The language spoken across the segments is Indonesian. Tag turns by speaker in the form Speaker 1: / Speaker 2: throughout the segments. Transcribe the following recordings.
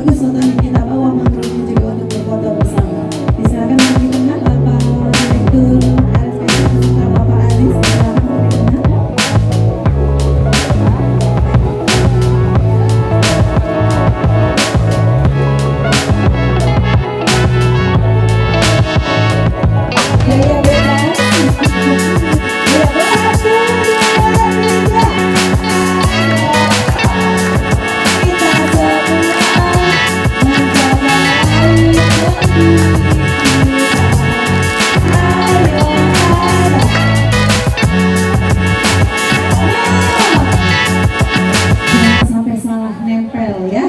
Speaker 1: bagus fotonya, kita bawa mangrove juga untuk berfoto bersama. Silakan mari tengah Bapak Direktur RSPC serta Bapak Aris, silakan mari tengah. Sampai salah nempel ya.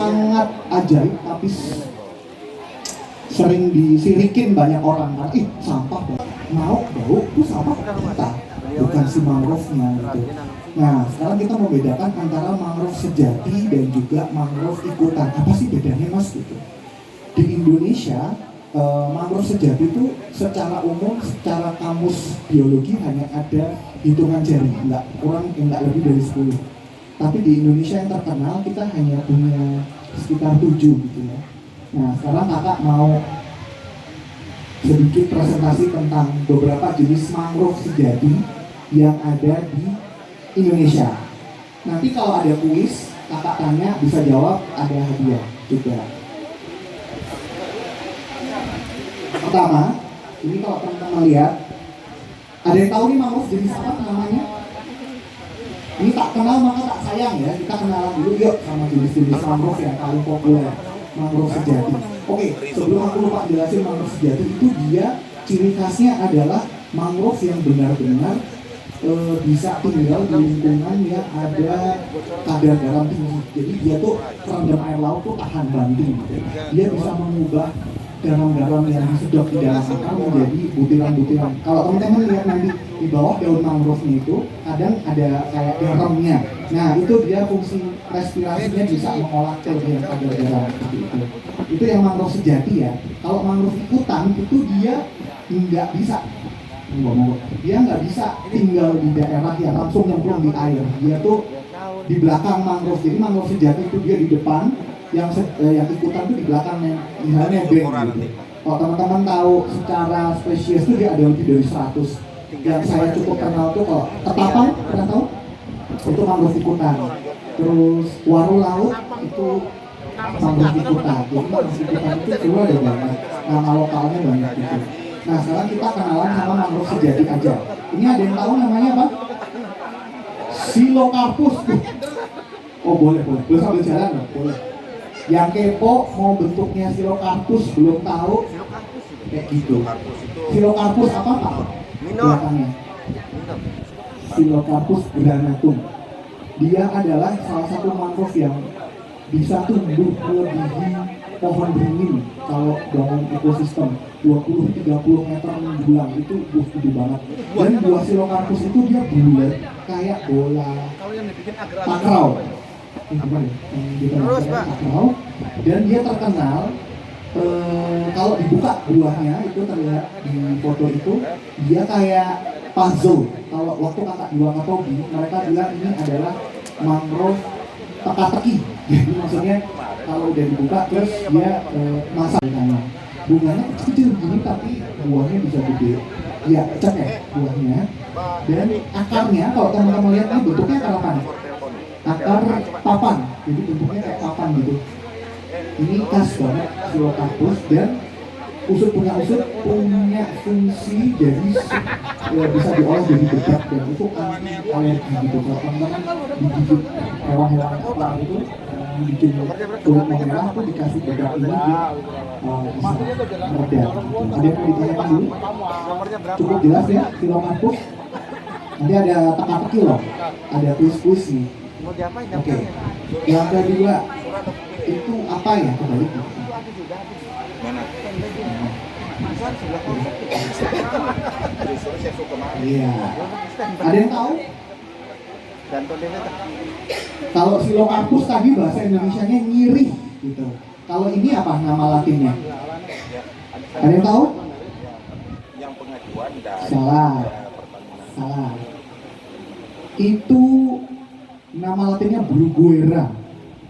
Speaker 2: Sangat ajaib tapi sering disirikin banyak orang kan, sampah mau bau itu sampah kita, bukan si mangrove-nya gitu. Nah sekarang kita membedakan antara mangrove sejati dan juga mangrove ikutan. Apa sih bedanya mas gitu? Di Indonesia mangrove sejati itu secara umum, secara kamus biologi hanya ada hitungan jari, nggak kurang, nggak lebih dari 10. Tapi di Indonesia yang terkenal kita hanya punya sekitar 7 gitu ya. Nah sekarang kakak mau sedikit presentasi tentang beberapa jenis mangrove sejati yang ada di Indonesia. Nanti kalau ada kuis, kakak tanya bisa jawab, ada hadiah juga. Pertama, ini kalau teman-teman lihat, ada yang tahu nih mangrove jenis apa namanya? Ini tak kenal maka tak sayang ya, kita kenalan dulu yuk sama jenis-jenis mangrove yang paling populer, mangrove sejati. Oke, sebelum aku lupa jelasin mangrove sejati itu dia ciri khasnya adalah mangrove yang benar-benar bisa tinggal di lingkungan yang ada kadar garam tinggi. Jadi dia tuh kerendam air laut tuh tahan banting. Dia bisa mengubah garam-garam yang disedot di dalam akar menjadi butiran-butiran. Kalau teman-teman lihat nanti di bawah daun mangrove-nya itu kadang ada kayak garamnya. Nah itu dia fungsi respirasinya bisa mengolah kelebihan kadar garam seperti itu. Itu yang mangrove sejati ya. Kalau mangrove ikutan itu dia nggak bisa. Dia nggak bisa tinggal di daerah yang langsung nyemplung di air. Dia tuh di belakang mangrove. Jadi mangrove sejati itu dia di depan, yang ikutan tuh di belakangnya, misalnya band gitu. Kalau teman-teman tahu secara spesies itu dia ada lebih dari 100. Yang saya cukup kenal tuh kalau ketapang, pernah tahu? Itu mangrove ikutan. Terus waru laut itu mangrove ikutan. Jadi mangrove ikutan itu keluar ada banyak. Nama lokalnya banyak gitu. Nah sekarang kita kenalan sama mangrove sejati aja. Ini ada yang tahu namanya apa? Silocarpus. Oh boleh sambil jalan loh, boleh. Yang kepo mau bentuknya Silocarpus belum tahu kayak gitu. Silocarpus apa pak? Belakangnya Silocarpus granatum. Dia adalah salah satu mangrove yang bisa tumbuh melebihi pohon beringin kalau dalam ekosistem 20-30 meter menjulang itu gede banget. Dan buah Silocarpus itu dia bulat kayak bola takraw. Takraw. Dan dia terkenal kalau dibuka buahnya itu terlihat di foto itu dia kayak puzzle. Kalau waktu kakak jual ke Tobi, mereka bilang ini adalah mangrove teka-teki. Jadi maksudnya kalau udah dibuka terus dia masak ditanya. Bunganya kecil begini tapi buahnya bisa gede. Ya cek ya buahnya. Dan akarnya kalau teman-teman lihat ini bentuknya akar apa? Akar papan. Jadi bentuknya kayak papan gitu. Ini khas banget Silocarpus dan usut punya fungsi jadi bisa diolah jadi bedak dan itu alergi gitu. Kalau teman-teman digigit hewan-hewan kepala itu bikin kulit merah tuh dikasih bedak ini dia bisa meredam. Ada yang mau ditanyakan dulu? Cukup jelas ya Silocarpus. Nanti ada teka-teki loh, ada kuis-kuis nih. Oke. Yang kedua itu apa ya kembali?
Speaker 3: Mana?
Speaker 2: Iya. Ada yang tahu? Kalau Silocarpus tadi bahasa Indonesianya nyirih gitu. Kalau ini apa nama latinnya? Ada yang tahu?
Speaker 3: yang pengajuan dari
Speaker 2: Salah.
Speaker 3: Pertamina.
Speaker 2: Salah. Itu nama latinnya Bruguera.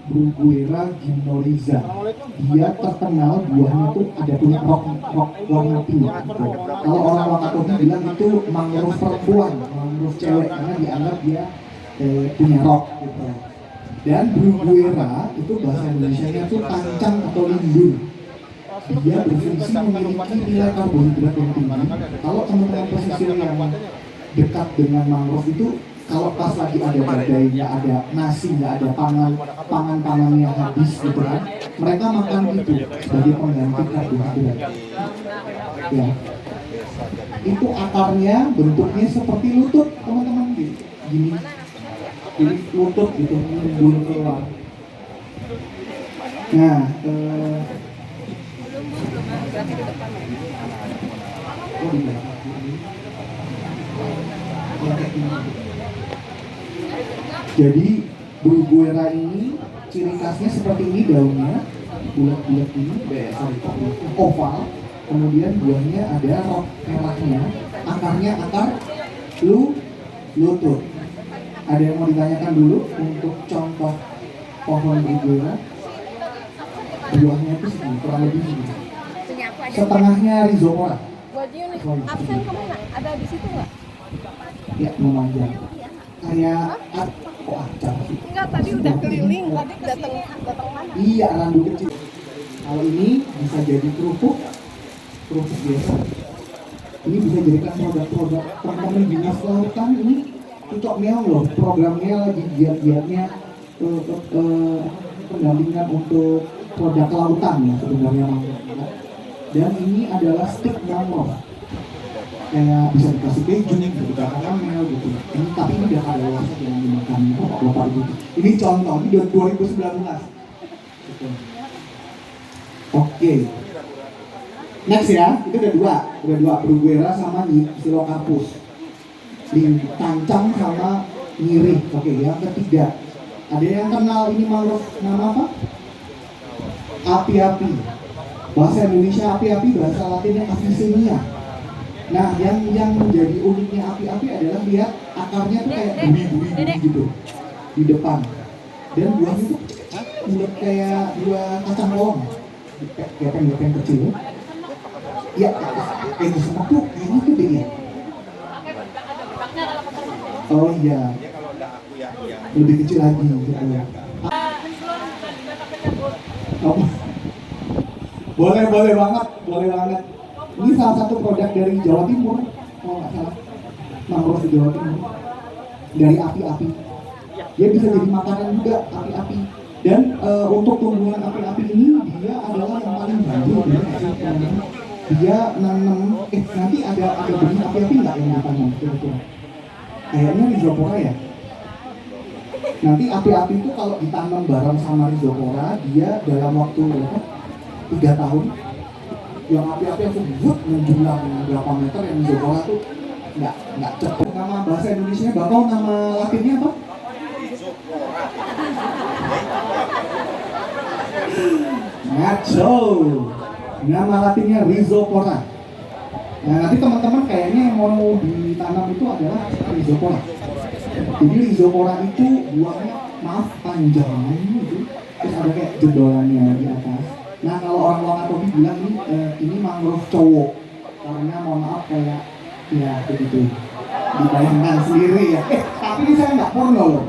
Speaker 2: Bruguera gimnoriza. Dia terkenal buahnya tuh ada punya rok warna pink. Gitu. Kalau orang Wakatobi bilang itu mangrove perempuan, mangrove cewek karena dianggap dia punya rok gitu. Dan Bruguera itu bahasa Indonesianya tuh tancang atau limbun. Dia berfungsi memiliki nilai karbohidrat yang tinggi. Kalau teman-teman pesisir yang dekat dengan mangrove itu, kalau pas lagi ada badai, nggak ada nasi, nggak ada pangannya habis gitu kan, mereka makan itu sebagai pengganti karbohidrat. Ya, itu akarnya bentuknya seperti lutut teman-teman gitu, gini, jadi lutut gitu, menimbun keluar. Nah, jadi Bruguera ini ciri khasnya seperti ini, daunnya bulat-bulat ini, oval, kemudian buahnya ada rok merahnya, akarnya akar lutut. Ada yang mau ditanyakan dulu untuk contoh pohon Bruguera? Buahnya itu segini, kurang lebih segini. Setengahnya rhizopora.
Speaker 4: Absen kemana? Ada di situ nggak?
Speaker 2: Ya, memanjang. Kayak kok acar sih?
Speaker 4: Enggak, tadi udah keliling, tadi datang mana?
Speaker 2: Iya, randu kecil. Kalau ini bisa jadi kerupuk biasa. Ini bisa jadikan produk-produk teman-teman dinas kelautan. Ini cocok meong loh. Programnya lagi giat-giatnya pendampingan untuk produk kelautan ya sebenarnya. Dan ini adalah stick mangrove. Kayak bisa dikasih keju, bisa dikasih karamel gitu. Ini tapi ini udah ada luas yang dimakan bapak gitu. Ini contoh, ini 2019. Gitu. Oke. Next ya, itu udah dua Bruguera sama Xylocarpus. Tancang sama nyirih. Oke, yang ketiga. Ada yang kenal ini mangrove nama apa? Api-api. Bahasa Indonesia api-api, bahasa Latinnya Avicennia. Nah, yang menjadi uniknya api-api adalah lihat akarnya tuh kayak buri-buri gitu di depan. Dan buahnya tuh bulat kayak buah kacang bawang, gepeng-gepeng kecil. Ya, kayak semua tuh kayaknya tuh deh ya. Oh iya, lebih kecil lagi gitu. Oh. Boleh banget. Ini salah satu produk dari Jawa Timur, kalau nggak salah, mangrove di Jawa Timur, dari api-api. Dia bisa jadi makanan juga, api-api. Dan untuk tumbuhan api-api ini, dia adalah yang paling banyak. Dia nanam, nanti ada benih api-api nggak yang ditanam? Kira-kira? Kayaknya rhizopora ya. Nanti api-api itu kalau ditanam bareng sama rhizopora, dia dalam waktu 3 tahun, yang api-api langsung menjulang berapa meter, yang rhizopora tuh nggak cepet. Nama bahasa Indonesia bakau, nama latinnya apa? Ngaco. Nama latinnya rhizopora. Nah, nanti teman-teman kayaknya yang mau ditanam itu adalah rhizopora. Jadi rhizopora itu buahnya panjang gitu, terus ada kayak jendolannya di atas. Nah, kalau orang Wakatobi bilang ini mangrove cowok, karena mohon maaf kayak ya begitu, dibayangkan sendiri ya. Tapi ini saya nggak porno loh.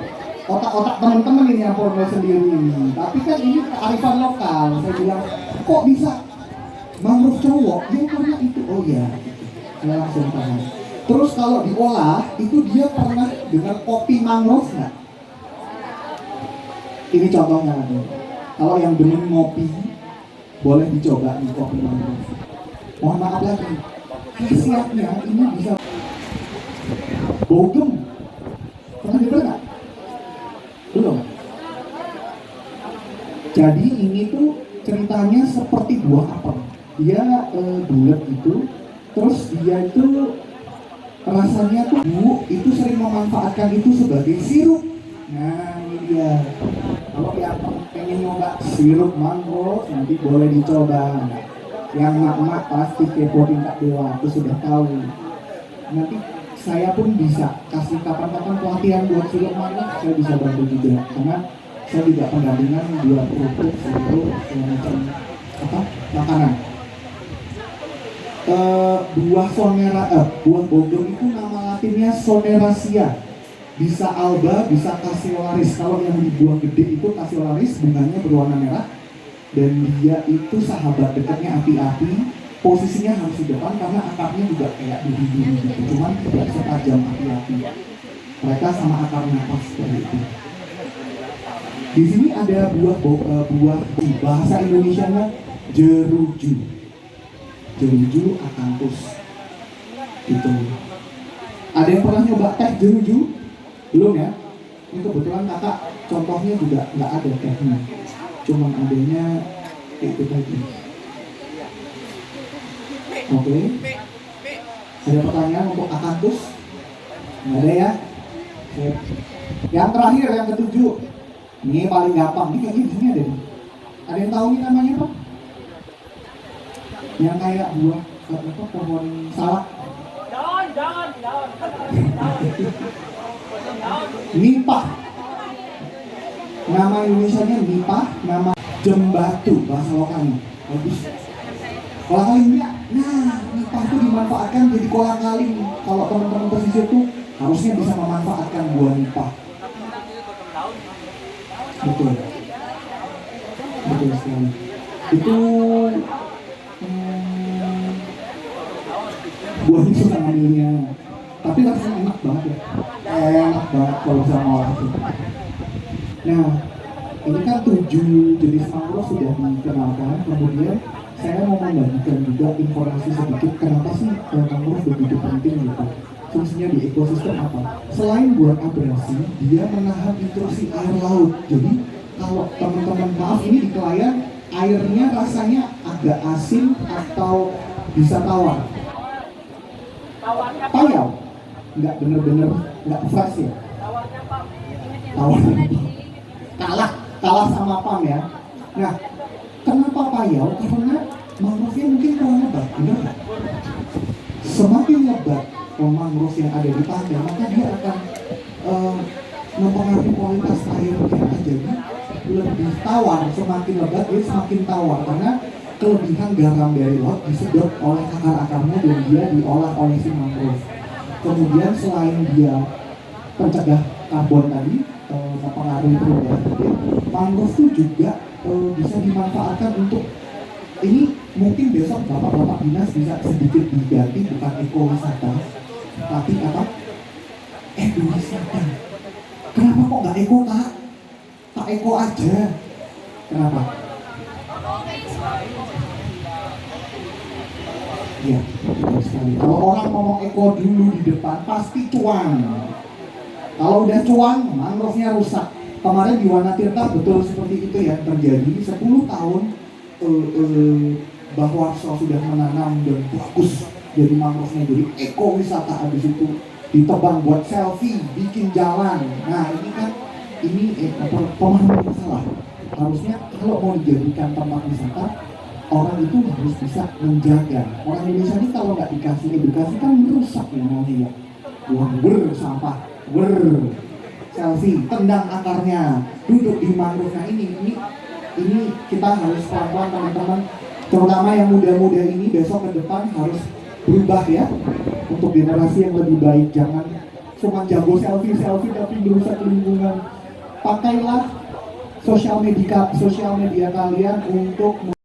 Speaker 2: Otak-otak teman-teman ini yang porno sendiri ini. Tapi kan ini kearifan lokal. Saya bilang kok bisa mangrove cowok? Ya karena itu. Oh ya, saya langsung paham. Terus kalau diolah itu dia pernah dengan kopi mangrove nggak? Ini contohnya ada. Kalau yang demen ngopi, boleh dicoba nih kopi mangrove. Mohon maaf lagi, khasiatnya ini bisa bogem. Pernah dengar nggak? Belum. Jadi ini tuh ceritanya seperti buah apel. Dia bulat gitu, terus dia itu rasanya tuh itu sering memanfaatkan itu sebagai sirup. Nah ini dia. Kalau yang pengen nyoba sirup mangrove nanti boleh dicoba. Yang emak-emak pasti kepo tingkat dewa, aku sudah tahu. Nanti saya pun bisa kasih kapan-kapan pelatihan buat sirup mana, saya bisa bantu juga. Karena saya juga pendampingan buat kerupuk, sirup, segala macam makanan. Buah bogor itu nama latinnya Soleraceae. Bisa alba, bisa cassiolaris. Kalau yang di buah gede itu cassiolaris, bunganya berwarna merah. Dan dia itu sahabat dekatnya api-api. Posisinya harus di depan karena akarnya juga kayak duri-duri gitu. Cuman tidak setajam api-api. Mereka sama akarnya pas seperti itu. Di sini ada buah bahasa Indonesianya jeruju. Jeruju akanthus. Gitu. Ada yang pernah nyoba teh jeruju? Belum ya? Ini kebetulan kakak contohnya juga nggak ada tehnya. Cuman adanya itu tadi. Oke. Ada pertanyaan untuk akanthus? Nggak ada ya? Oke. Yang terakhir, yang ketujuh. Ini paling gampang. Ini kayaknya di sini ada nih. Ada yang tahu ini namanya apa? Yang kayak buah apa pohon salak. Nipah. Nama Indonesianya nipah, nama jembatu bahasa lokalnya. Bagus. Kolang kaling ya. Nah, nipah itu dimanfaatkan jadi kolang kaling. Kalau teman-teman pesisir tuh harusnya bisa memanfaatkan buah nipah. Betul. Betul sekali. Itu buahnya susah ngambilnya, tapi rasanya enak banget ya. Enak banget kalau sama orang itu. Nah, ini kan 7 jenis mangrove sudah dikenalkan. Kemudian saya mau membagikan juga informasi sedikit kenapa sih mangrove begitu penting gitu. Fungsinya di ekosistem apa? Selain buat abrasi, dia menahan intrusi air laut. Jadi kalau teman-teman maaf ini di Kelayan airnya rasanya agak asin atau bisa tawar. Payau, nggak bener-bener nggak fresh ya. Tawar. Kalah sama pam ya. Nah, kenapa payau? Karena mangrove-nya mungkin kurang lebat, benar nggak? Semakin lebat mangrove yang ada di pantai, maka dia akan mempengaruhi kualitas airnya. Jadi lebih tawar, semakin lebat dia semakin tawar karena kelebihan garam dari laut disedot oleh akar-akarnya dan dia diolah oleh si mangrove. Kemudian selain dia pencegah karbon tadi, mempengaruhi perubahan iklim, mangrove itu juga bisa dimanfaatkan untuk ini mungkin besok bapak-bapak dinas bisa sedikit diganti bukan ekowisata, tapi apa? Ekowisata. Kenapa kok nggak eko kak? Tak eko aja. Kenapa? Iya, betul sekali. Kalau orang ngomong eko dulu di depan pasti cuan. Kalau udah cuan, mangrove-nya rusak. Kemarin di Wanatirta betul seperti itu ya terjadi. 10 tahun bahwa sudah menanam dan bagus jadi mangrove-nya, jadi ekowisata. Habis itu ditebang buat selfie, bikin jalan. Nah ini kan pemahaman yang salah. Harusnya kalau mau dijadikan tempat wisata, orang itu harus bisa menjaga. Orang Indonesia ini kalau nggak dikasih edukasi kan merusak ya namanya ya. Buang sampah, selfie, tendang akarnya, duduk di mangrove. Nah ini kita harus pelan-pelan teman-teman, terutama yang muda-muda ini besok ke depan harus berubah ya untuk generasi yang lebih baik. Jangan cuma jago selfie tapi merusak lingkungan. Pakailah sosial media kalian untuk